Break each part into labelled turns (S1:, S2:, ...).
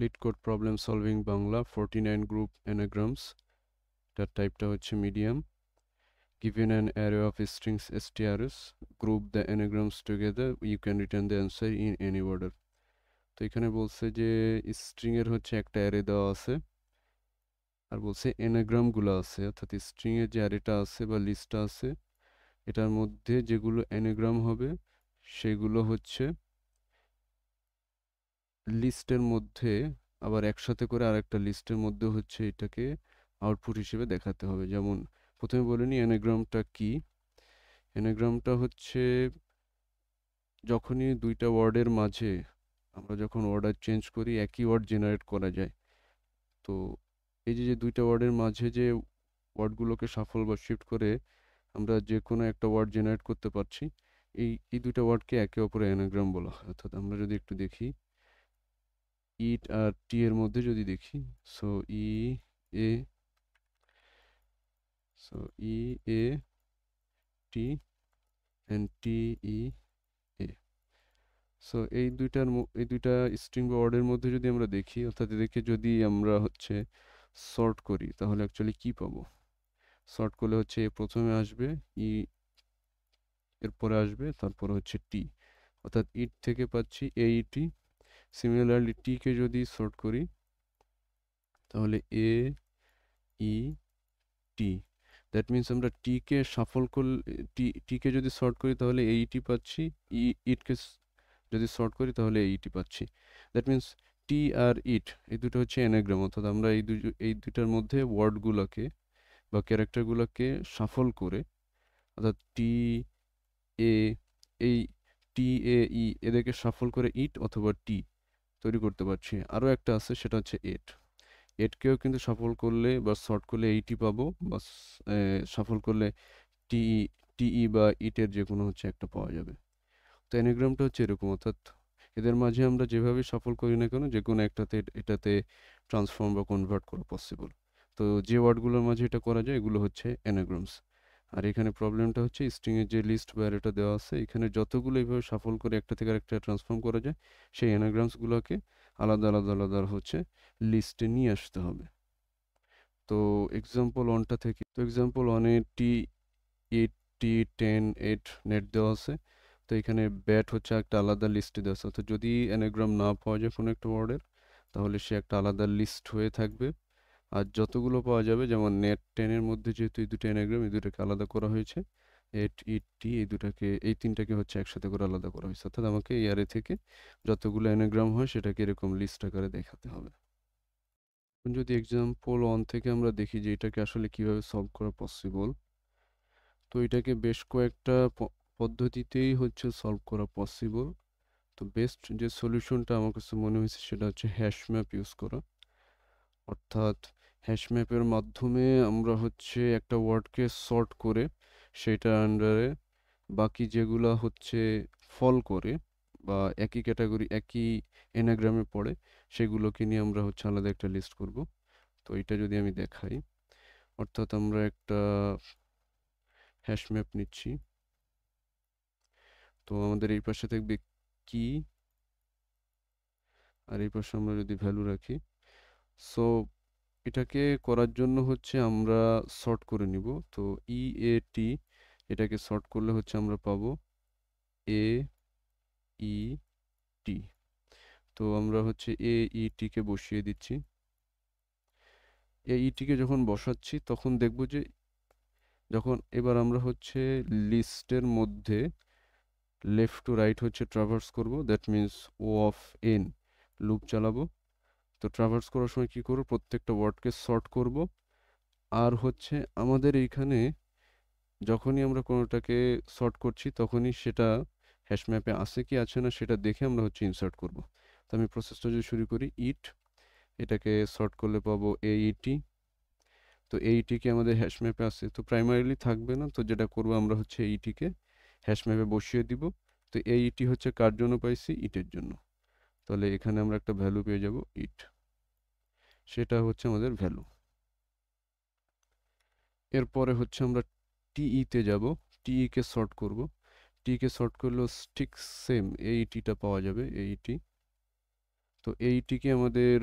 S1: Lead code problem solving Bangla 49 group anagrams, তার টাইপটা হচ্ছে medium. Given an array of strings strs, group the anagrams together, you can return the answer in any order. তো এখানে বলছে যে string এর হচ্ছে একটা অ্যারে দেওয়া আছে, আর বলছে এনাগ্রাম গুলো আছে, অর্থাৎ স্ট্রিং এর যে অ্যারেটা আছে বা লিস্টটা আছে এটার মধ্যে যেগুলো এনাগ্রাম হবে সেগুলো হচ্ছে লিস্টের মধ্যে আবার একসাথে করে আরেকটা লিস্টের মধ্যে হচ্ছে এটাকে আউটপুট হিসেবে দেখাতে হবে। যেমন প্রথমে বলে নিই এনাগ্রামটা কি। এনাগ্রামটা হচ্ছে যখনই দুইটা ওয়ার্ডের মাঝে আমরা যখন অর্ডার চেঞ্জ করি একই ওয়ার্ড জেনারেট করা যায়। তো এই যে দুইটা ওয়ার্ডের মাঝে যে ওয়ার্ডগুলোকে শাফল বা শিফট করে আমরা যে কোনো একটা ওয়ার্ড জেনারেট করতে পারছি, এই দুইটা ওয়ার্ডকে একে অপরের অ্যানাগ্রাম বলা হয়। অর্থাৎ আমরা যদি একটু দেখি ইট আর টি এর মধ্যে যদি দেখি, so A so A T and T A. So এই দুইটা স্ট্রিং বা ওয়ার্ডের মধ্যে যদি আমরা দেখি, অর্থাৎ এদেরকে যদি আমরা হচ্ছে সর্ট করি তাহলে অ্যাকচুয়ালি কি পাবো। সর্ট করলে হচ্ছে এ প্রথমে আসবে, ই এরপরে আসবে, তারপরে হচ্ছে টি, অর্থাৎ ইট থেকে পাচ্ছি এইটি। সিমিলারলি টি কে যদি সর্ট করি তাহলে এ ই টি, দ্যাট মিনস আমরা টি কে শাফল করলে টি কে যদি সর্ট করি তাহলে এইটি পাচ্ছি, ইটকে যদি সর্ট করি তাহলে এইটি পাচ্ছি। দ্যাট মিনস টি আর ইট এই দুটো হচ্ছে অ্যানাগ্রাম, অর্থাৎ আমরা এই দুটার মধ্যে ওয়ার্ডগুলোকে বা ক্যারেক্টারগুলোকে শাফল করে, অর্থাৎ টি এ এই টি এ ই এদেরকে শাফল করে ইট অথবা টি তৈরি করতে পারছি। আরও একটা আছে সেটা হচ্ছে এট। এটকেও কিন্তু শাফল করলে বা সর্ট করলে এইটি পাবো, বা শাফল করলে টিই টিই বা ইটের যে কোনো হচ্ছে একটা পাওয়া যাবে। তো অ্যানাগ্রামটা হচ্ছে এরকম, অর্থাৎ এদের মাঝে আমরা যেভাবে সফল করি না কেন যে কোনো একটাতে এটাতে ট্রান্সফর্ম বা কনভার্ট করা পসিবল। তো যে ওয়ার্ডগুলোর মাঝে এটা করা যায় এগুলো হচ্ছে অ্যানাগ্রামস। আর এখানে প্রবলেমটা হচ্ছে স্ট্রিং এর যে লিস্ট বা অ্যারেটা দেওয়া আছে এখানে যতগুলো এইভাবে শাফল করে একটা থেকে আরেকটা ট্রান্সফর্ম করা যায় সেই অ্যানাগ্রামস গুলোকে আলাদা আলাদা আলাদা হচ্ছে লিস্টে নিয়ে আসতে হবে। তো এক্সাম্পল ওয়ানটা থেকে, তো এক্সাম্পল ওয়ানে এইট টি 10 8 নেট দেওয়া আছে। তো এখানে ব্যাট হচ্ছে একটা আলাদা লিস্টে দেওয়া আছে, অর্থাৎ যদি অ্যানাগ্রাম না পাওয়া যায় কোনো একটা ওয়ার্ডের তাহলে সে একটা আলাদা লিস্ট হয়ে থাকবে। আর যতগুলো পাওয়া যাবে, যেমন নেট 10 এর মধ্যে যেহেতু এই দুটো অ্যানাগ্রাম এই দুটোকে আলাদা করা হয়েছে, এট ইট টি এই তিনটাকে হচ্ছে একসাথে করে আলাদা করা হয়েছে। অর্থাৎ আমাকে এই অ্যারে থেকে যতগুলো অ্যানাগ্রাম হয় সেটাকে এরকম লিস্ট আকারে দেখাতে হবে। এখন যদি এক্সাম্পল 1 থেকে আমরা দেখি যে এটাকে আসলে কিভাবে সলভ করা পসিবল, তো এটাকে বেশ কয়েকটা পদ্ধতিতেই হচ্ছে সলভ করা পসিবল। তো বেস্ট যে সলিউশনটা আমার কাছে মনে হয়েছে সেটা হচ্ছে হ্যাশ ম্যাপ ইউজ করা। অর্থাৎ হ্যাশ ম্যাপের মাধ্যমে আমরা হচ্ছে একটা ওয়ার্ডকে সর্ট করে সেটার আন্ডারে বাকি যেগুলা হচ্ছে ফল করে বা একই ক্যাটাগরি একই এনাগ্রামে পড়ে সেগুলোকে নিয়ে আমরা হচ্ছে আলাদা একটা লিস্ট করব। তো এটা যদি আমি দেখাই, অর্থাৎ আমরা একটা হ্যাশ ম্যাপ নিচ্ছি। তো আমাদের এই পাশে থাকবে কি, আর এই পাশে আমরা যদি ভ্যালু রাখি, সো এটাকে করার জন্য হচ্ছে আমরা সর্ট করে নিব। তো ই এ টি এটাকে সর্ট করলে হচ্ছে আমরা পাবো এ ই টি। তো আমরা হচ্ছে এ ই টি কে বসিয়ে দিচ্ছি। এ ই টি কে যখন বসাচ্ছি তখন দেখব যে যখন এবার আমরা হচ্ছে লিস্টের মধ্যে লেফট টু রাইট হচ্ছে ট্রাভার্স করব, that means O of N loop চালাবো। তো ট্রাভার্স করার সময় কি করব, প্রত্যেকটা ওয়ার্ডকে সর্ট করব। আর হচ্ছে আমাদের এইখানে যখনই আমরা কোনোটাকে সর্ট করছি তখনই সেটা হ্যাশ ম্যাপে আছে কি আছে না সেটা দেখে আমরা হচ্ছে ইনসার্ট করব। তো আমি প্রসেসটা যদি শুরু করি, ইট এটাকে সর্ট করলে পাবো এইটি। তো এইটিকে আমাদের হ্যাশ ম্যাপে আছে, তো প্রাইমারিলি থাকবে না, তো যেটা করব আমরা হচ্ছে এইটিকে হ্যাশ ম্যাপে বসিয়ে দিব। তো এইটি হচ্ছে কার জন্য পাইছি, ইটের জন্য। তাহলে এখানে আমরা একটা ভ্যালু পেয়ে যাব ইট, সেটা হচ্ছে আমাদের ভ্যালু। এরপরে হচ্ছে আমরা টিই তে যাব, টিই কে সর্ট করব। টি কে সর্ট করলেও ঠিক সেম এইটিটা পাওয়া যাবে, এইটি। তো এইটিকে আমাদের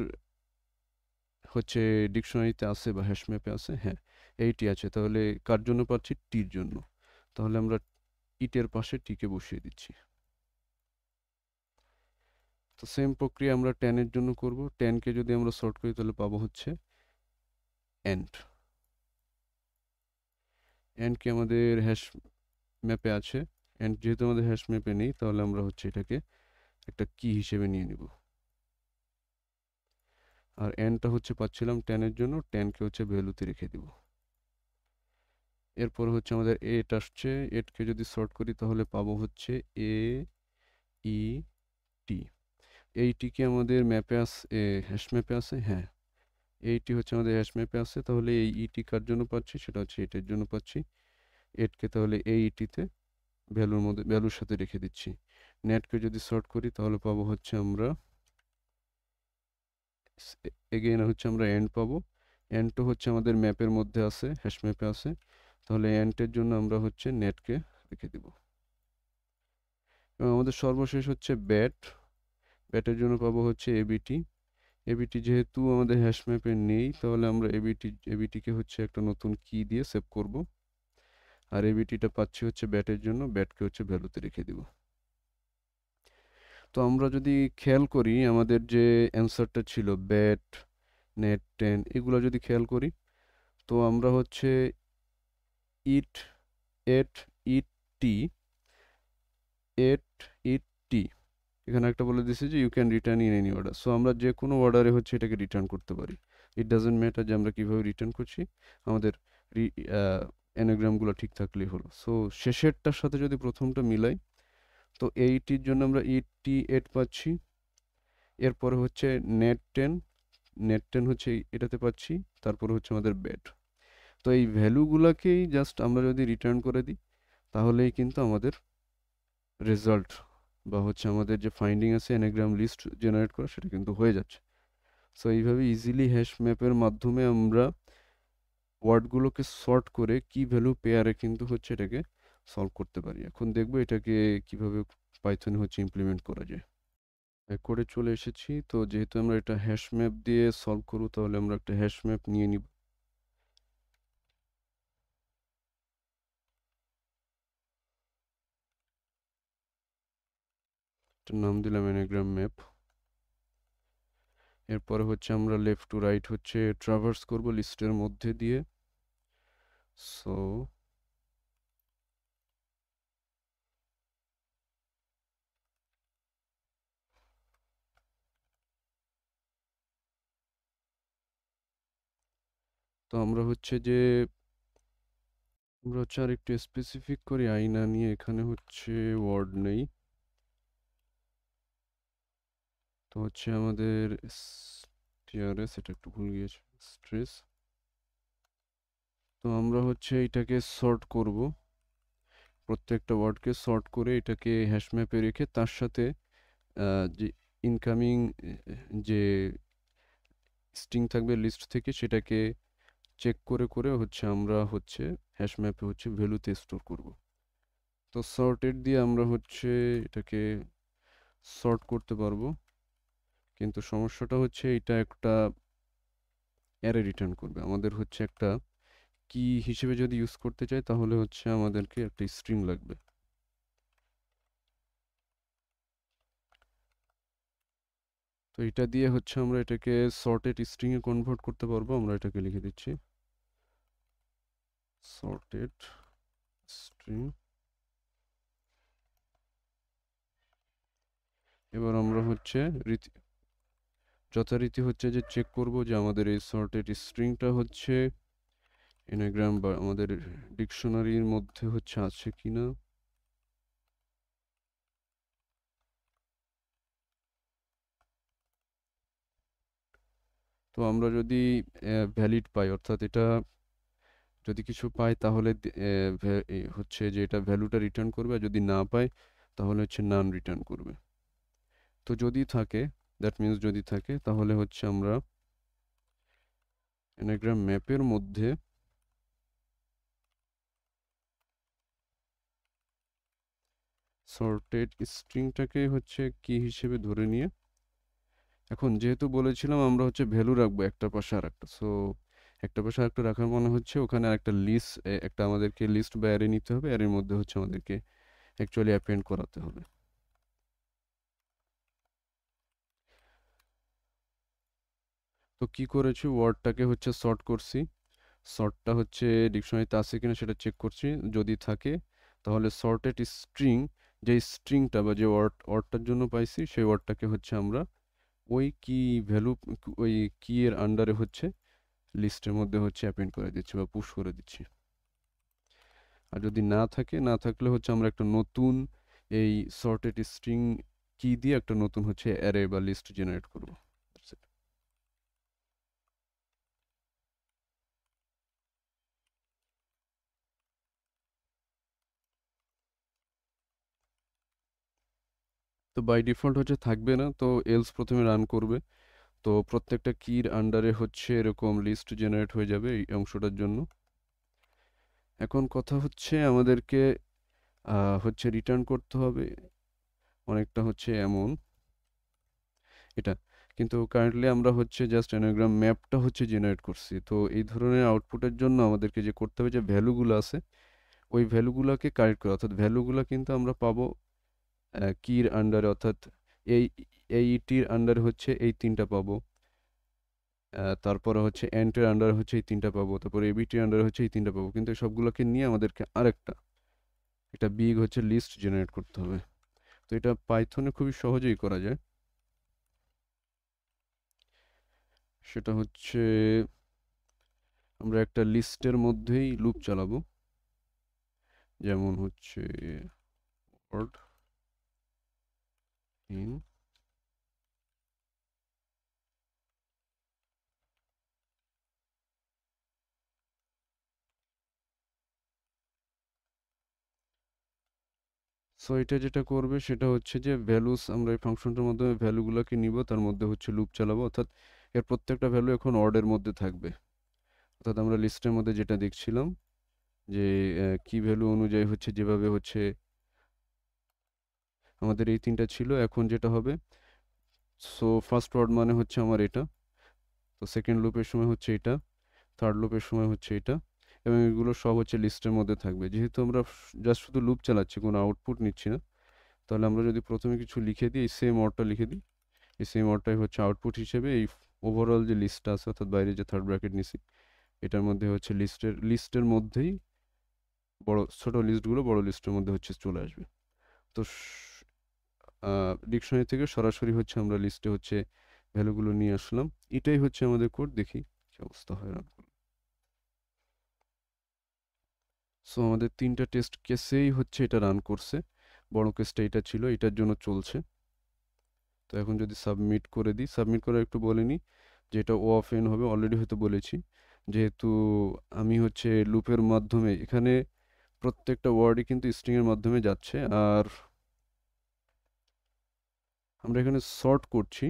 S1: হচ্ছে ডিকশনারিতে আছে বা হ্যাশ ম্যাপে আছে, হ্যাঁ এইটি আছে, তাহলে কার জন্য পাচ্ছি, টির জন্য। তাহলে আমরা ইটের পাশে টিকে বসিয়ে দিচ্ছি। তো সেম প্রক্রিয়া আমরা টেনের জন্য করব। টেনকে যদি আমরা সর্ট করি তাহলে পাবো হচ্ছে এন্ড। এন্ড কি আমাদের হ্যাশ ম্যাপে আছে, এন্ড যেহেতু আমাদের হ্যাশ ম্যাপে নেই তাহলে আমরা হচ্ছে এটাকে একটা কি হিসেবে নিয়ে নিব। আর এনটা হচ্ছে পাচ্ছিলাম টেনের জন্য, টেনকে হচ্ছে ভ্যালুতে রেখে দিব। এরপর হচ্ছে আমাদের এট আসছে, এটকে যদি সর্ট করি তাহলে পাবো হচ্ছে এ ই টি। এইটি কি আমাদের ম্যাপে আছে, হ্যাশ ম্যাপে আছে, হ্যাঁ এইটি হচ্ছে আমাদের হ্যাশ ম্যাপে আছে। তাহলে এই ইটি কার জন্য পাচ্ছি, সেটা হচ্ছে এটের জন্য পাচ্ছি। এটকে তাহলে এই ইটিতে ভ্যালুর মধ্যে ভ্যালুর সাথে রেখে দিচ্ছি। নেটকে যদি সর্ট করি তাহলে পাবো হচ্ছে আমরা এগেইন হচ্ছে আমরা এন্ড পাবো। এন্ডটা হচ্ছে আমাদের ম্যাপের মধ্যে আছে, হ্যাশ ম্যাপে আছে। তাহলে এন্ডের জন্য আমরা হচ্ছে নেটকে রেখে দিব। এবং আমাদের সর্বশেষ হচ্ছে ব্যাট। ব্যাটের জন্য পাবো হচ্ছে এবিটি। এবিটি যেহেতু আমাদের হ্যাশ ম্যাপে নেই তাহলে আমরা এবিটিকে হচ্ছে একটা নতুন কি দিয়ে সেভ করব। আর এবিটিটা পাচ্ছি হচ্ছে ব্যাটের জন্য, ব্যাটকে হচ্ছে ভ্যালুতে রেখে দিব। তো আমরা যদি খেয়াল করি আমাদের যে অ্যান্সারটা ছিল ব্যাট, নেট, টেন, এগুলো যদি খেয়াল করি তো আমরা হচ্ছে ইট, এট, ইট, টি, এট, ইট, টি, এখানে একটা বলে দিয়েছে যে you can return in any order. So আমরা যে কোনো অর্ডারে হচ্ছে এটাকে রিটার্ন করতে পারি। ইট ডাজেন্ট ম্যাটার যে আমরা কীভাবে রিটার্ন করছি, আমাদের অ্যানাগ্রামগুলো ঠিক থাকলেই হলো। সো শেষেরটার সাথে যদি প্রথমটা মিলাই তো এইটির জন্য আমরা ইট, টি, এট পাচ্ছি। এরপরে হচ্ছে নেট টেন, নেট টেন হচ্ছে এটাতে পাচ্ছি। তারপরে হচ্ছে আমাদের ব্যাট। তো এই ভ্যালুগুলোকেই জাস্ট আমরা যদি রিটার্ন করে দিই তাহলেই কিন্তু আমাদের রেজাল্ট বা হচ্ছে আমাদের যে ফাইন্ডিং আছে অ্যানাগ্রাম লিস্ট জেনারেট করা সেটা কিন্তু হয়ে যাচ্ছে। সো এইভাবে ইজিলি হ্যাশ ম্যাপের মাধ্যমে আমরা ওয়ার্ডগুলোকে সর্ট করে কি ভ্যালু পেয়ারে কিন্তু হচ্ছে এটাকে সলভ করতে পারি। এখন দেখবো এটাকে কিভাবে পাইথনে হচ্ছে ইমপ্লিমেন্ট করা যায়। করে চলে এসেছি। তো যেহেতু আমরা এটা হ্যাশ ম্যাপ দিয়ে সলভ করব তাহলে আমরা একটা হ্যাশ ম্যাপ নিয়ে নিব। এটার নাম দিলাম অ্যানাগ্রাম ম্যাপ। এরপরে হচ্ছে আমরা লেফট টু রাইট হচ্ছে ট্রাভার্স করব লিস্টের মধ্যে দিয়ে। সো তো আমরা হচ্ছে আর একটু স্পেসিফিক করি আইনা নিয়ে, এখানে হচ্ছে ওয়ার্ড নেই। তো হচ্ছে আমাদের টিআরএস, এটা একটু ভুল গিয়েছে, স্ট্রেস। তো আমরা হচ্ছে এটাকে সর্ট করব, প্রত্যেকটা ওয়ার্ডকে সর্ট করে এটাকে হ্যাশ ম্যাপে রেখে তার সাথে যে ইনকামিং যে স্ট্রিং থাকবে লিস্ট থেকে সেটাকে চেক করে করে হচ্ছে আমরা হচ্ছে হ্যাশ ম্যাপে হচ্ছে ভ্যালুতে স্টোর করব। তো সর্টেড দিয়ে আমরা হচ্ছে এটাকে সর্ট করতে পারবো, কিন্তু সমস্যাটা হচ্ছে এটা একটা অ্যারে রিটার্ন করবে। আমাদের হচ্ছে একটা কি হিসেবে যদি ইউজ করতে চাই তাহলে হচ্ছে আমাদেরকে একটা স্ট্রিং লাগবে। তো এটা দিয়ে হচ্ছে আমরা এটাকে সর্টেড স্ট্রিং এ কনভার্ট করতে পারবো। আমরা এটাকে লিখে দিচ্ছি সর্টেড স্ট্রিং। এবার আমরা হচ্ছে যথারীতি হচ্ছে যে চেক করব যে আমাদের এই সর্টেড স্ট্রিংটা হচ্ছে এনাগ্রাম বা আমাদের ডিকশনারির মধ্যে হচ্ছে আছে কিনা। তো আমরা যদি ভ্যালিড পাই, অর্থাৎ এটা যদি কিছু পাই তাহলে হচ্ছে যে এটা ভ্যালুটা রিটার্ন করবে, আর যদি না পাই তাহলে হচ্ছে নান রিটার্ন করবে। তো যদি থাকে, দ্যাট মিন্স যদি থাকে তাহলে হচ্ছে আমরা এনাগ্রাম ম্যাপের মধ্যে সর্টেড স্ট্রিংটাকে হচ্ছে কি হিসেবে ধরে নিয়ে এখন যেহেতু বলেছিলাম আমরা হচ্ছে ভ্যালু রাখবো একটার পাশে আরেকটা, সো একটা পাশে আরেকটা রাখার মানে হচ্ছে ওখানে আরেকটা লিস্ট, একটা আমাদেরকে লিস্ট বা অ্যারে নিতে হবে, অ্যারের মধ্যে হচ্ছে আমাদেরকে অ্যাকচুয়ালি অ্যাপেন্ড করাতে হবে। তো কি করেছি, ওয়ার্ডটাকে হচ্ছে সর্ট করছি। সর্টটা হচ্ছে ডিকশনারিতে আছে কিনা সেটা চেক করছি, যদি থাকে তাহলে সর্টেড স্ট্রিং, যে স্ট্রিংটা বা যে ওয়ার্ডটার জন্য পাইছি সেই ওয়ার্ডটাকে হচ্ছে আমরা ওই কি ভ্যালু, ওই কি এর আন্ডারে হচ্ছে লিস্টের মধ্যে হচ্ছে অ্যাপেন্ড করে দিচ্ছি বা পুশ করে দিচ্ছি। আর যদি না থাকে, না থাকলে হচ্ছে আমরা একটা নতুন এই সর্টেড স্ট্রিং কি দিয়ে একটা নতুন হচ্ছে অ্যারে বা লিস্ট জেনারেট করব। That's it. তো বাই ডিফল্ট হচ্ছে থাকবে না, তো এলস প্রথমে রান করবে। তো প্রত্যেকটা কির আন্ডারে হচ্ছে এরকম লিস্ট জেনারেট হয়ে যাবে এই অংশটার জন্য। এখন কথা হচ্ছে আমাদেরকে হচ্ছে রিটার্ন করতে হবে অনেকটা হচ্ছে এমন এটা, কিন্তু কারেন্টলি আমরা হচ্ছে জাস্ট অ্যানাগ্রাম ম্যাপটা হচ্ছে জেনারেট করছি। তো এই ধরনের আউটপুটের জন্য আমাদেরকে যে করতে হবে, যে ভ্যালুগুলো আছে ওই ভ্যালুগুলোকে কারেক্ট করা, অর্থাৎ ভ্যালুগুলো কিন্তু আমরা পাবো কির আন্ডারে, অর্থাৎ এই এইটির আন্ডারে হচ্ছে এই তিনটা পাবো, তারপরে হচ্ছে এন্টের আন্ডারে হচ্ছে এই তিনটা পাবো, তারপরে এবিটির আন্ডারে হচ্ছে এই তিনটা পাবো, কিন্তু সবগুলোকে নিয়ে আমাদেরকে আরেকটা এটা বিগ হচ্ছে লিস্ট জেনারেট করতে হবে। তো এটা পাইথনে খুবই সহজেই করা যায়। সেটা হচ্ছে আমরা একটা লিস্টের মধ্যেই লুপ চালাবো, যেমন হচ্ছে word in, সো এটা যেটা করবে সেটা হচ্ছে যে ভ্যালুস, আমরা এই ফাংশনটার মাধ্যমে ভ্যালুগুলোকে নিব, তার মধ্যে হচ্ছে লুপ চালাবো, অর্থাৎ এর প্রত্যেকটা ভ্যালু এখন অর্ডের মধ্যে থাকবে। অর্থাৎ আমরা লিস্টের মধ্যে যেটা দেখছিলাম যে কি ভ্যালু অনুযায়ী হচ্ছে যেভাবে হচ্ছে আমাদের এই তিনটা ছিল, এখন যেটা হবে, সো ফার্স্ট ওয়ার্ড মানে হচ্ছে আমার এটা, তো সেকেন্ড লুপের সময় হচ্ছে এটা, থার্ড লুপের সময় হচ্ছে এটা, এবং এগুলো সব হচ্ছে লিস্টের মধ্যে থাকবে। যেহেতু আমরা জাস্ট শুধু লুপ চালাচ্ছি, কোনো আউটপুট নিচ্ছি না, তাহলে আমরা যদি প্রথমে কিছু লিখে দিই, এই সেম ওয়ার্ডটা লিখে দিই, এই সেম ওয়ার্ডটাই হচ্ছে আউটপুট হিসেবে এই ওভারঅল যে লিস্টটা আছে, অর্থাৎ বাইরে যে থার্ড ব্র্যাকেট নিছি এটার মধ্যে হচ্ছে লিস্টের মধ্যেই বড় ছোট লিস্টগুলো বড় লিস্টের মধ্যে হচ্ছে চলে আসবে। তো ডিকশনারি থেকে সরাসরি হচ্ছে আমরা লিস্টে হচ্ছে ভ্যালুগুলো নিয়ে আসলাম। এটাই হচ্ছে আমাদের কোড, দেখি কি অবস্থা হয় রান করলে। সো আমাদের তিনটা টেস্ট কেসেই হচ্ছে এটা রান করছে, বড় কেসটা এটা ছিল, এটার জন্য চলছে। তো এখন যদি সাবমিট করে দিই, সাবমিট করে একটু বলে নিই যে এটা ও অফ এন হবে, অলরেডি হয়তো বলেছি, যেহেতু আমি হচ্ছে লুপের মাধ্যমে এখানে প্রত্যেকটা ওয়ার্ডই কিন্তু স্ট্রিংয়ের মাধ্যমে যাচ্ছে, আর আমরা এখানে সর্ট করছি।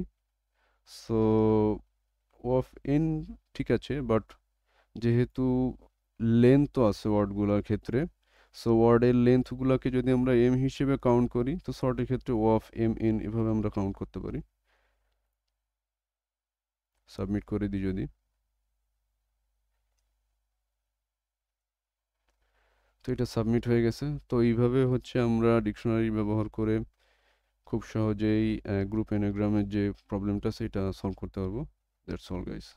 S1: সো ও অফ এন ঠিক আছে, বাট যেহেতু লেন্থও আছে ওয়ার্ডগুলোর ক্ষেত্রে, সো ওয়ার্ডের লেন্থগুলোকে যদি আমরা এম হিসেবে কাউন্ট করি, তো সর্টের ক্ষেত্রে ও অফ এম এন এভাবে আমরা কাউন্ট করতে পারি। সাবমিট করে দিই যদি, তো এটা সাবমিট হয়ে গেছে। তো এইভাবে হচ্ছে আমরা ডিকশনারি ব্যবহার করে খুব সহজেই গ্রুপ এনাগ্রামের যে প্রবলেমটা সেটা সলভ করতে পারবো। That's all guys.